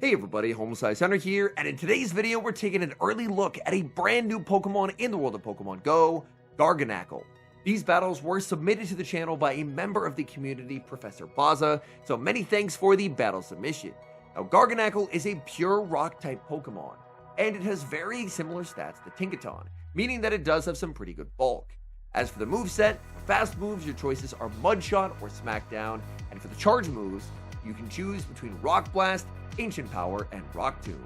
Hey everybody, HomeSliceHenry here, and in today's video we're taking an early look at a brand new Pokemon in the world of Pokemon Go, Garganacle. These battles were submitted to the channel by a member of the community, Professor Baza, so many thanks for the battle submission. Now Garganacle is a pure rock-type Pokemon, and it has very similar stats to Tinkaton, meaning that it does have some pretty good bulk. As for the moveset, fast moves, your choices are Mud Shot or Smackdown, and for the charge moves, you can choose between Rock Blast, Ancient Power, and Rock Tomb.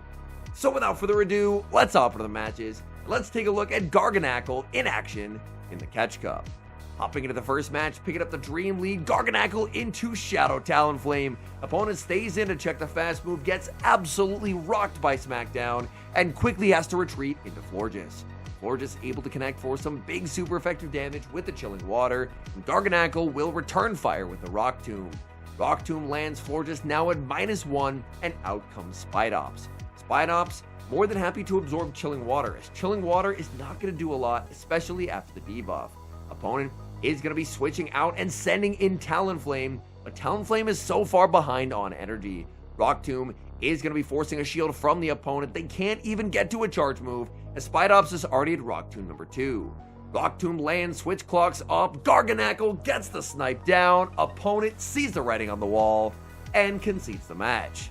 So without further ado, let's hop into the matches, and let's take a look at Garganacle in action in the Catch Cup. Hopping into the first match, picking up the Dream Lead, Garganacle into Shadow Talonflame. Opponent stays in to check the fast move, gets absolutely rocked by Smackdown, and quickly has to retreat into Florges. Florges able to connect for some big super effective damage with the Chilling Water, and Garganacle will return fire with the Rock Tomb. Rock Tomb lands Florges now at -1, and out comes Spidops. Spidops more than happy to absorb Chilling Water, as Chilling Water is not going to do a lot, especially after the debuff. Opponent is going to be switching out and sending in Talonflame, but Talonflame is so far behind on energy. Rock Tomb is going to be forcing a shield from the opponent. They can't even get to a charge move, as Spidops is already at Rock Tomb number 2. Rock Tomb lands, switch clocks up, Garganacle gets the snipe down, opponent sees the writing on the wall, and concedes the match.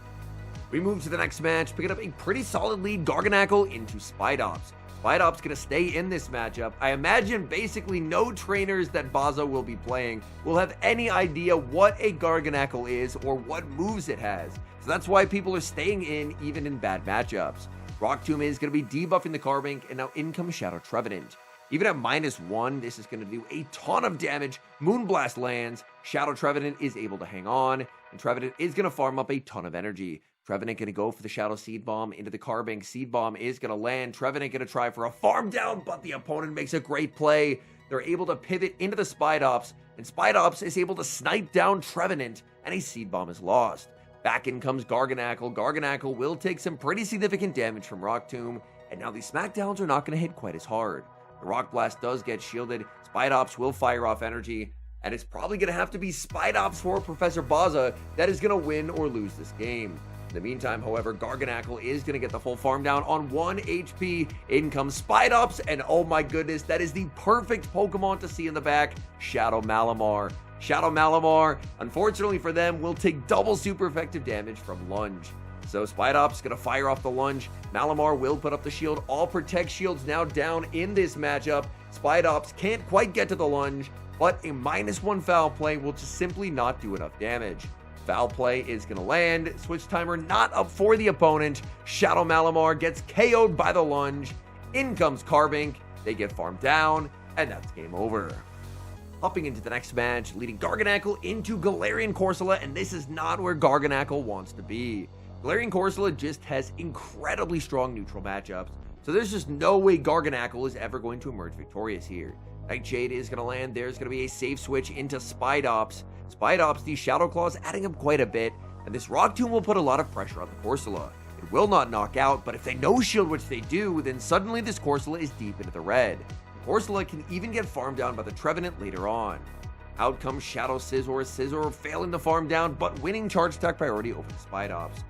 We move to the next match, picking up a pretty solid lead, Garganacle into Spidops. Spidops gonna stay in this matchup. I imagine basically no trainers that Baza will be playing will have any idea what a Garganacle is or what moves it has. So that's why people are staying in even in bad matchups. Rock Tomb is gonna be debuffing the Carbink, and now in comes Shadow Trevenant. Even at -1, this is going to do a ton of damage. Moonblast lands, Shadow Trevenant is able to hang on, and Trevenant is going to farm up a ton of energy. Trevenant going to go for the Shadow Seed Bomb into the Carbink. Seed Bomb is going to land. Trevenant going to try for a farm down, but the opponent makes a great play. They're able to pivot into the Spidops, and Spidops is able to snipe down Trevenant, and a Seed Bomb is lost. Back in comes Garganacle. Garganacle will take some pretty significant damage from Rock Tomb, and now these Smackdowns are not going to hit quite as hard. The Rock Blast does get shielded, Spidops will fire off energy, and it's probably going to have to be Spidops for Professor Baza that is going to win or lose this game. In the meantime, however, Garganacle is going to get the full farm down on 1 HP. In comes Spidops, and oh my goodness, that is the perfect Pokemon to see in the back, Shadow Malamar. Shadow Malamar, unfortunately for them, will take double super effective damage from Lunge. So Spidops going to fire off the Lunge. Malamar will put up the shield. All Protect shields now down in this matchup. Spidops can't quite get to the Lunge, but a -1 foul play will just simply not do enough damage. Foul play is going to land. Switch timer not up for the opponent. Shadow Malamar gets KO'd by the Lunge. In comes Carbink. They get farmed down, and that's game over. Hopping into the next match, leading Garganacle into Galarian Corsola, and this is not where Garganacle wants to be. Galarian Corsola just has incredibly strong neutral matchups, so there's just no way Garganacle is ever going to emerge victorious here. Nightshade is going to land, there's going to be a safe switch into Spidops. Spidops, these Shadow Claws adding up quite a bit, and this Rock Tomb will put a lot of pressure on the Corsola. It will not knock out, but if they no-shield, which they do, then suddenly this Corsola is deep into the red. The Corsola can even get farmed down by the Trevenant later on. Out comes Shadow Scizor, Scizor failing the farm down, but winning charge attack priority over the Spidops.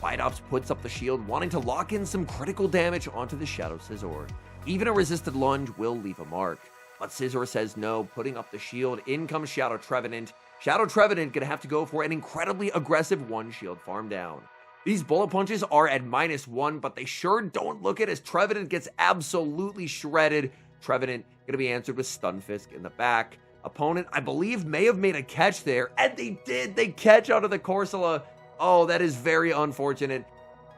Spidops puts up the shield, wanting to lock in some critical damage onto the Shadow Scizor. Even a resisted Lunge will leave a mark, but Scizor says no, putting up the shield. In comes Shadow Trevenant. Shadow Trevenant gonna have to go for an incredibly aggressive one-shield farm down. These bullet punches are at -1, but they sure don't look it as Trevenant gets absolutely shredded. Trevenant gonna be answered with Stunfisk in the back. Opponent, I believe, may have made a catch there, and they did. They catch out of the Corsola. Oh, that is very unfortunate.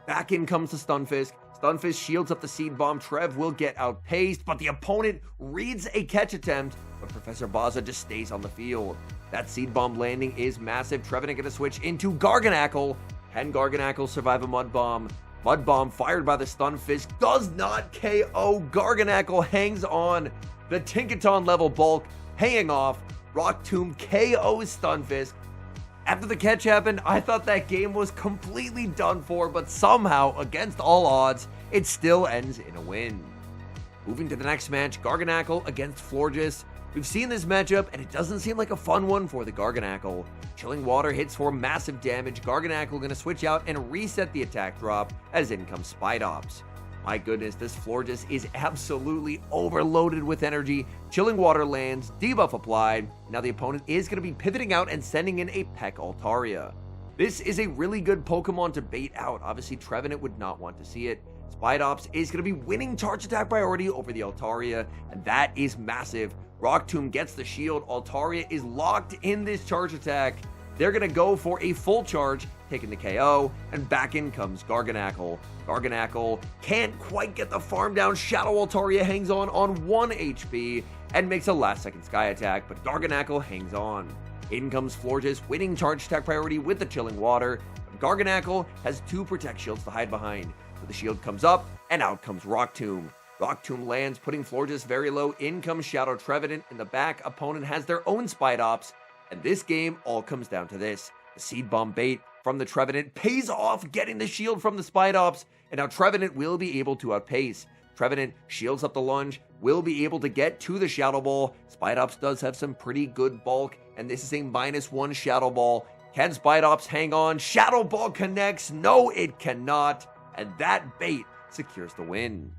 Back in comes the Stunfisk. Stunfisk shields up the Seed Bomb. Trev will get outpaced, but the opponent reads a catch attempt, but Professor Baza just stays on the field. That Seed Bomb landing is massive. Trevenant going to switch into Garganacle. Can Garganacle survive a Mud Bomb? Mud Bomb fired by the Stunfisk does not KO. Garganacle hangs on. The Tinkaton level bulk hanging off. Rock Tomb KOs Stunfisk. After the catch happened, I thought that game was completely done for, but somehow, against all odds, it still ends in a win. Moving to the next match, Garganacle against Florges. We've seen this matchup, and it doesn't seem like a fun one for the Garganacle. Chilling Water hits for massive damage. Garganacle going to switch out and reset the attack drop as in comes Spidops. My goodness, this Florges is absolutely overloaded with energy. Chilling Water lands, debuff applied. Now the opponent is going to be pivoting out and sending in a Peck Altaria. This is a really good Pokemon to bait out. Obviously, Trevenant would not want to see it. Spidops is going to be winning charge attack priority over the Altaria, and that is massive. Rock Tomb gets the shield. Altaria is locked in this charge attack. They're going to go for a full charge, taking the KO, and back in comes Garganacle. Garganacle can't quite get the farm down. Shadow Altaria hangs on 1 HP and makes a last-second Sky Attack, but Garganacle hangs on. In comes Florges, winning charge attack priority with the Chilling Water. But Garganacle has 2 Protect Shields to hide behind. So the shield comes up, and out comes Rock Tomb. Rock Tomb lands, putting Florges very low. In comes Shadow Trevenant. In the back, opponent has their own Spidops. And this game all comes down to this. The Seed Bomb bait from the Trevenant pays off, getting the shield from the Spidops. And now Trevenant will be able to outpace. Trevenant shields up the lunge, will be able to get to the Shadow Ball. Spidops does have some pretty good bulk, and this is a -1 Shadow Ball. Can Spidops hang on? Shadow Ball connects. No, it cannot. And that bait secures the win.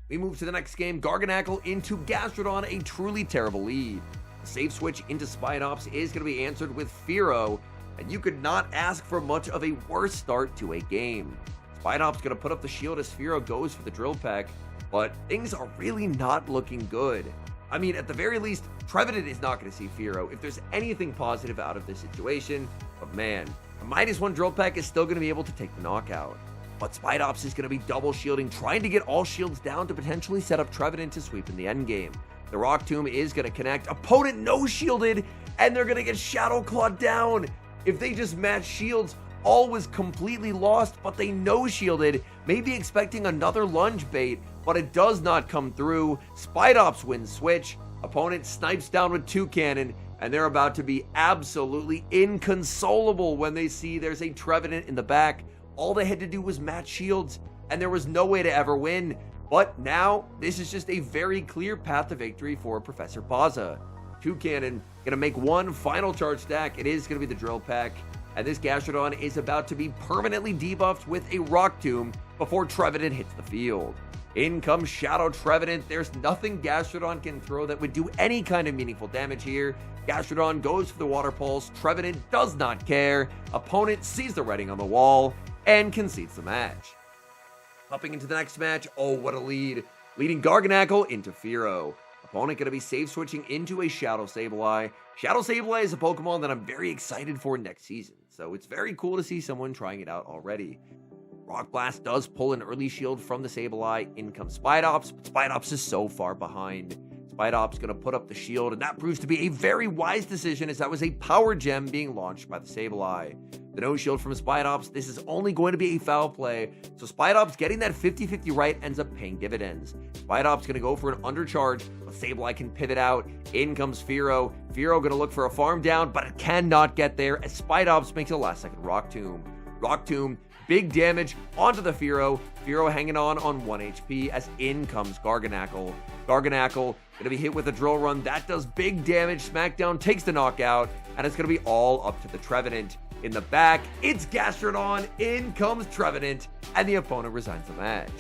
We move to the next game. Garganacle into Gastrodon, a truly terrible lead. The safe switch into Spidops is going to be answered with Fearow, and you could not ask for much of a worse start to a game. Spidops going to put up the shield as Fearow goes for the Drill Peck, but things are really not looking good. I mean, at the very least, Trevenant is not going to see Fearow if there's anything positive out of this situation, but man, a -1 Drill Peck is still going to be able to take the knockout. But Spidops is going to be double shielding, trying to get all shields down to potentially set up Trevenant to sweep in the endgame. The Rock Tomb is going to connect. Opponent no shielded, and they're going to get Shadow Claw down. If they just match shields, all was completely lost, but they no shielded, maybe expecting another lunge bait, but it does not come through. Spidops wins switch. Opponent snipes down with 2 cannon, and they're about to be absolutely inconsolable when they see there's a Trevenant in the back. All they had to do was match shields, and there was no way to ever win. But now, this is just a very clear path to victory for Professor Baza. 2 cannon, gonna make 1 final charge stack. It is gonna be the Drill Peck. And this Gastrodon is about to be permanently debuffed with a Rock Tomb before Trevenant hits the field. In comes Shadow Trevenant. There's nothing Gastrodon can throw that would do any kind of meaningful damage here. Gastrodon goes for the Water Pulse. Trevenant does not care. Opponent sees the writing on the wall and concedes the match. Hopping into the next match, oh what a lead. Leading Garganacle into Fearow. Opponent going to be safe switching into a Shadow Sableye. Shadow Sableye is a Pokemon that I'm very excited for next season, so it's very cool to see someone trying it out already. Rock Blast does pull an early shield from the Sableye. In comes Spidops, but Spidops is so far behind. Spidops going to put up the shield, and that proves to be a very wise decision as that was a Power Gem being launched by the Sableye. The no shield from Spidops, this is only going to be a foul play, so Spidops getting that 50-50 right ends up paying dividends. Spidops going to go for an undercharge, but Sableye can pivot out. In comes Fearow. Fearow going to look for a farm down, but it cannot get there as Spidops makes a last-second Rock Tomb. Rock Tomb, big damage onto the Fearow. Fearow hanging on 1 HP as in comes Garganacle. Garganacle going to be hit with a Drill Run. That does big damage. Smackdown takes the knockout, and it's going to be all up to the Trevenant. In the back, it's Gastrodon. In comes Trevenant, and the opponent resigns the match.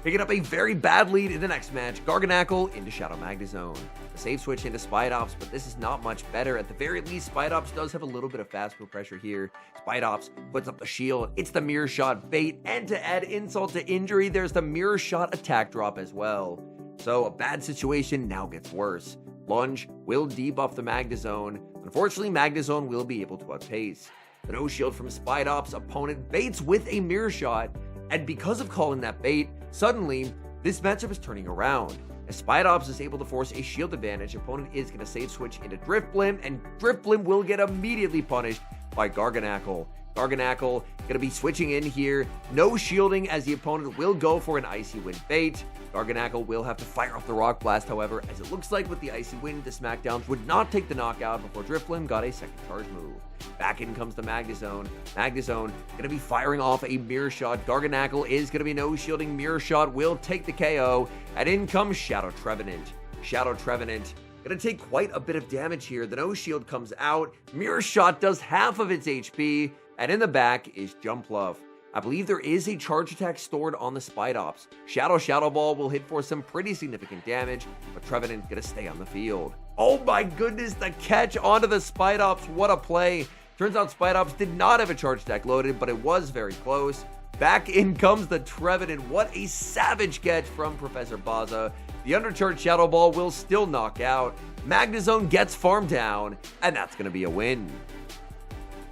Picking up a very bad lead in the next match, Garganacle into Shadow Magnazone. The safe switch into Spidops, but this is not much better. At the very least, Spidops does have a little bit of fast move pressure here. Spidops puts up the shield. It's the Mirror Shot bait, and to add insult to injury, there's the Mirror Shot attack drop as well. So a bad situation now gets worse. Lunge will debuff the Magnazone. Unfortunately, Magnazone will be able to outpace. The no shield from Spidops, opponent baits with a Mirror Shot, and because of calling that bait, suddenly this matchup is turning around. As Spidops is able to force a shield advantage, opponent is going to safe switch into Drifblim, and Drifblim will get immediately punished by Garganacle. Garganacle going to be switching in here, no shielding as the opponent will go for an Icy Wind bait. Garganacle will have to fire off the Rock Blast, however, as it looks like with the Icy Wind, the Smackdowns would not take the knockout before Drifblim got a second charge move. Back in comes the Magnazone. Magnazone going to be firing off a Mirror Shot. Garganacle is going to be no shielding. Mirror Shot will take the KO, and in comes Shadow Trevenant. Shadow Trevenant. Gonna take quite a bit of damage here. The no shield comes out. Mirror Shot does half of its HP. And in the back is Jumpluff. I believe there is a charge attack stored on the Spidops. Shadow Ball will hit for some pretty significant damage, but Trevenant gonna stay on the field. Oh my goodness, the catch onto the Spidops. What a play. Turns out Spidops did not have a charge attack loaded, but it was very close. Back in comes the Trevenant. What a savage catch from Professor Baza. The undercharged Shadow Ball will still knock out. Magnazone gets farmed down, and that's going to be a win.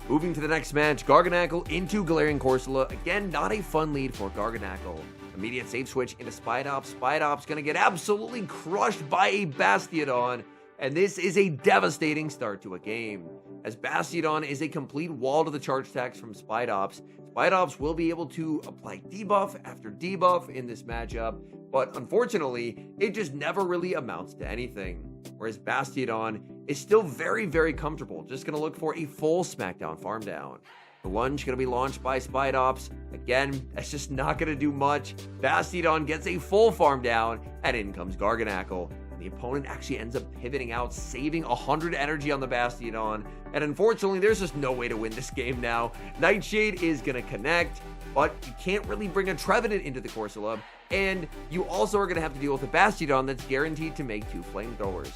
Moving to the next match, Garganacle into Galarian Corsola. Again, not a fun lead for Garganacle. Immediate save switch into Spidops. Spidops going to get absolutely crushed by a Bastiodon, and this is a devastating start to a game. As Bastiodon is a complete wall to the charge attacks from Spidops, Spidops will be able to apply debuff after debuff in this matchup, but unfortunately, it just never really amounts to anything. Whereas Bastiodon is still very, very comfortable, just going to look for a full Smackdown farm down. The lunge going to be launched by Spidops. Again, that's just not going to do much. Bastiodon gets a full farm down, and in comes Garganacle. The opponent actually ends up pivoting out, saving 100 energy on the Bastiodon, and unfortunately, there's just no way to win this game now. Nightshade is going to connect, but you can't really bring a Trevenant into the Corsola, and you also are going to have to deal with a Bastiodon that's guaranteed to make 2 flamethrowers.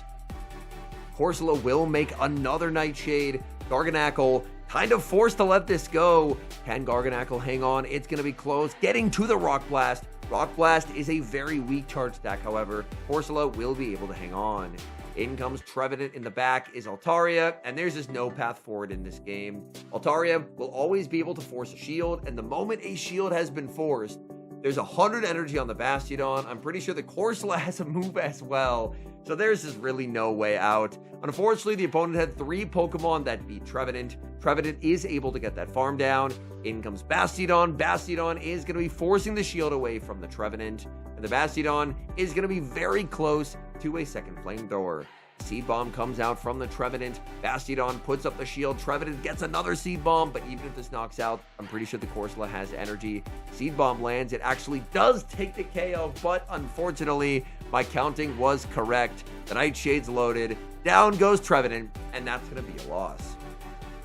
Corsola will make another Nightshade. Garganacle kind of forced to let this go. Can Garganacle hang on? It's going to be close. Getting to the Rock Blast. Rock Blast is a very weak charge stack, however. Corsola will be able to hang on. In comes Trevenant. In the back is Altaria, and there's just no path forward in this game. Altaria will always be able to force a shield, and the moment a shield has been forced, there's 100 energy on the Bastiodon. I'm pretty sure the Corsola has a move as well, so there's just really no way out. Unfortunately, the opponent had 3 Pokemon that beat Trevenant. Trevenant is able to get that farm down. In comes Bastiodon. Bastiodon is going to be forcing the shield away from the Trevenant, and the Bastiodon is going to be very close to a second flamethrower. Seed Bomb comes out from the Trevenant. Bastiodon puts up the shield. Trevenant gets another Seed Bomb, but even if this knocks out, I'm pretty sure the Corsola has energy. Seed Bomb lands. It actually does take the KO, but unfortunately, my counting was correct. The Nightshade's loaded. Down goes Trevenant, and that's going to be a loss.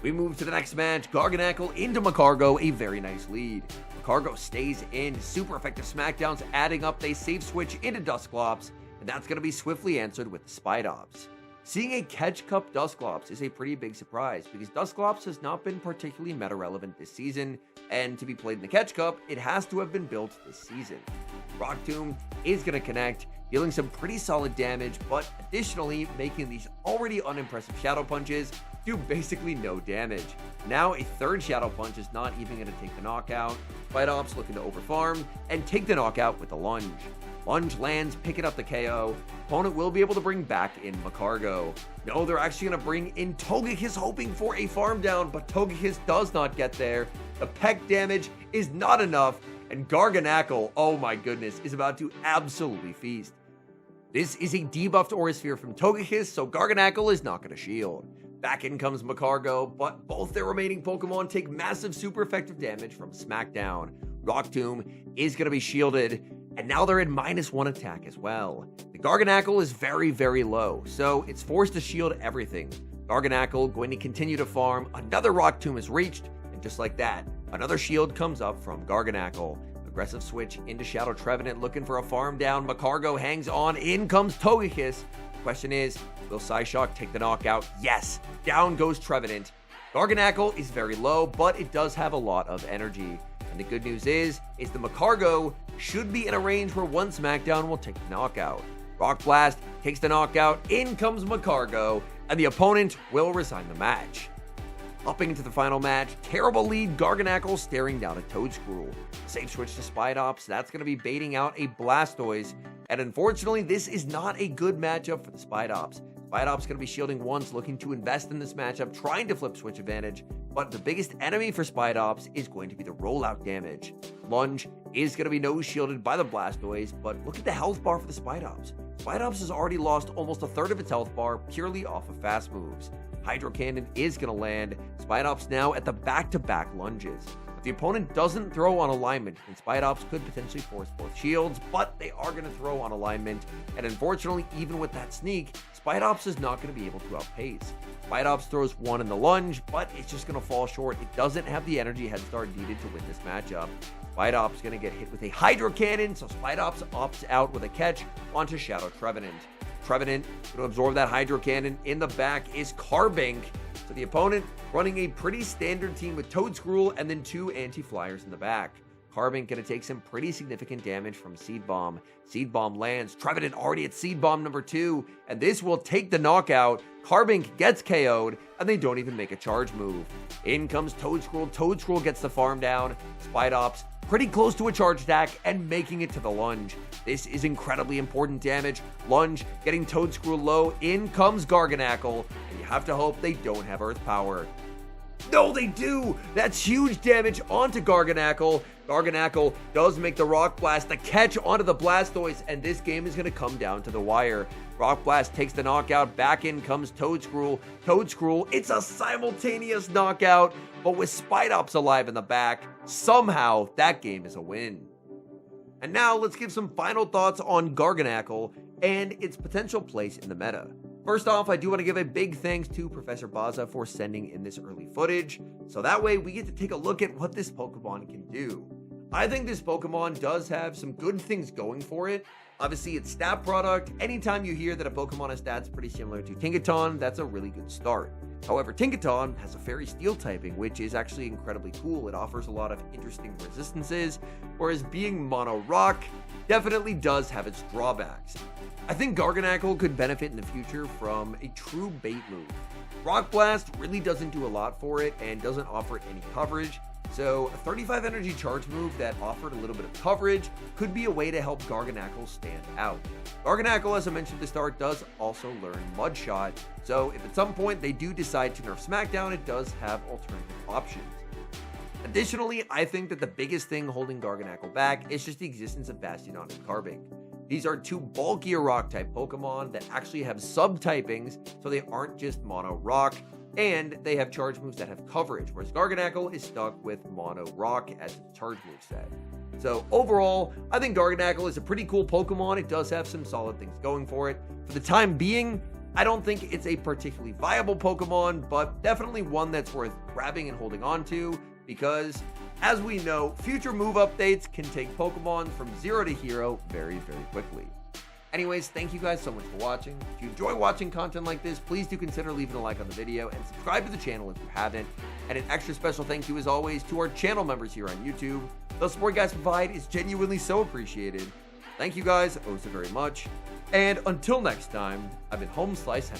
We move to the next match. Garganacle into Macargo, a very nice lead. Macargo stays in. Super effective Smackdowns adding up. They save switch into Dusclops, and that's going to be swiftly answered with the Spidops. Seeing a Catch Cup Dusclops is a pretty big surprise because Dusclops has not been particularly meta relevant this season, and to be played in the Catch Cup, it has to have been built this season. Rock Tomb is going to connect, dealing some pretty solid damage, but additionally making these already unimpressive Shadow Punches do basically no damage. Now a third Shadow Punch is not even going to take the knockout. Spidops looking to overfarm and take the knockout with a Lunge. Lunge lands, picking up the KO. Opponent will be able to bring back in Macargo. No, they're actually going to bring in Togekiss, hoping for a farm down, but Togekiss does not get there. The peck damage is not enough, and Garganacle, oh my goodness, is about to absolutely feast. This is a debuffed Aura Sphere from Togekiss, so Garganacle is not going to shield. Back in comes Macargo, but both their remaining Pokemon take massive super effective damage from Smackdown. Rock Tomb is going to be shielded, and now they're at -1 attack as well. The Garganacle is very, very low, so it's forced to shield everything. Garganacle going to continue to farm. Another Rock Tomb is reached, and just like that, another shield comes up from Garganacle. Aggressive switch into Shadow Trevenant, looking for a farm down. Macargo hangs on. In comes Togekiss. Question is, will Psyshock take the knockout? Yes. Down goes Trevenant. Garganacle is very low, but it does have a lot of energy. And the good news is the Macargo should be in a range where one Smackdown will take the knockout. Rock Blast takes the knockout. In comes Macargo, and the opponent will resign the match. Hopping into the final match, terrible lead, Garganacle staring down a Toedscruel. Safe switch to Spidops, that's going to be baiting out a Blastoise, and unfortunately, this is not a good matchup for the Spidops. Spidops going to be shielding once, looking to invest in this matchup, trying to flip switch advantage, but the biggest enemy for Spidops is going to be the rollout damage. Lunge is going to be no shielded by the Blastoise, but look at the health bar for the Spidops. Spidops has already lost almost a third of its health bar purely off of fast moves. Hydro Cannon is going to land. Spidops now at the back-to-back lunges. If the opponent doesn't throw on alignment, then Spidops could potentially force both shields, but they are going to throw on alignment, and unfortunately, even with that sneak, Spidops is not going to be able to outpace. Spidops throws one in the lunge, but it's just going to fall short. It doesn't have the energy head start needed to win this matchup. Spidops going to get hit with a Hydro Cannon, so Spidops opts out with a catch onto Shadow Trevenant. Trevenant going to absorb that Hydro Cannon. In the back is Carbink. So the opponent running a pretty standard team with Toedscruel and then 2 anti-flyers in the back. Carbink going to take some pretty significant damage from Seed Bomb. Seed Bomb lands. Trevenant already at Seed Bomb number 2, and this will take the knockout. Carbink gets KO'd, and they don't even make a charge move. In comes Toedscruel. Toedscruel gets the farm down. Spidops pretty close to a charge attack and making it to the lunge. This is incredibly important damage. Lunge getting Toedscruel low. In comes Garganacle, and you have to hope they don't have Earth Power. No, they do! That's huge damage onto Garganacle. Garganacle does make the Rock Blast, the catch onto the Blastoise, and this game is going to come down to the wire. Rock Blast takes the knockout. Back in comes Toedscruel. Toedscruel, it's a simultaneous knockout, but with Spidops alive in the back, somehow that game is a win. And now let's give some final thoughts on Garganacle and its potential place in the meta. First off, I do want to give a big thanks to Professor Baza for sending in this early footage, so that way we get to take a look at what this Pokemon can do. I think this Pokemon does have some good things going for it. Obviously, its stat product, anytime you hear that a Pokemon has stats pretty similar to Tinkaton, that's a really good start. However, Tinkaton has a Fairy Steel typing, which is actually incredibly cool. It offers a lot of interesting resistances, whereas being Mono Rock definitely does have its drawbacks. I think Garganacle could benefit in the future from a true bait move. Rock Blast really doesn't do a lot for it and doesn't offer it any coverage, so a 35 energy charge move that offered a little bit of coverage could be a way to help Garganacle stand out. Garganacle, as I mentioned at the start, does also learn Mud Shot, so if at some point they do decide to nerf SmackDown, it does have alternative options. Additionally, I think that the biggest thing holding Garganacle back is just the existence of Bastiodon and Carbink. These are 2 bulkier rock-type Pokemon that actually have sub-typings, so they aren't just mono rock, and they have charge moves that have coverage, whereas Garganacle is stuck with mono rock as its charge move set. So overall, I think Garganacle is a pretty cool Pokemon. It does have some solid things going for it. For the time being, I don't think it's a particularly viable Pokemon, but definitely one that's worth grabbing and holding on to, because as we know, future move updates can take Pokemon from 0 to hero very, very quickly. Anyways, thank you guys so much for watching. If you enjoy watching content like this, please do consider leaving a like on the video and subscribe to the channel if you haven't. And an extra special thank you as always to our channel members here on YouTube. The support you guys provide is genuinely so appreciated. Thank you guys oh so very much. And until next time, I've been HomeSliceHenry.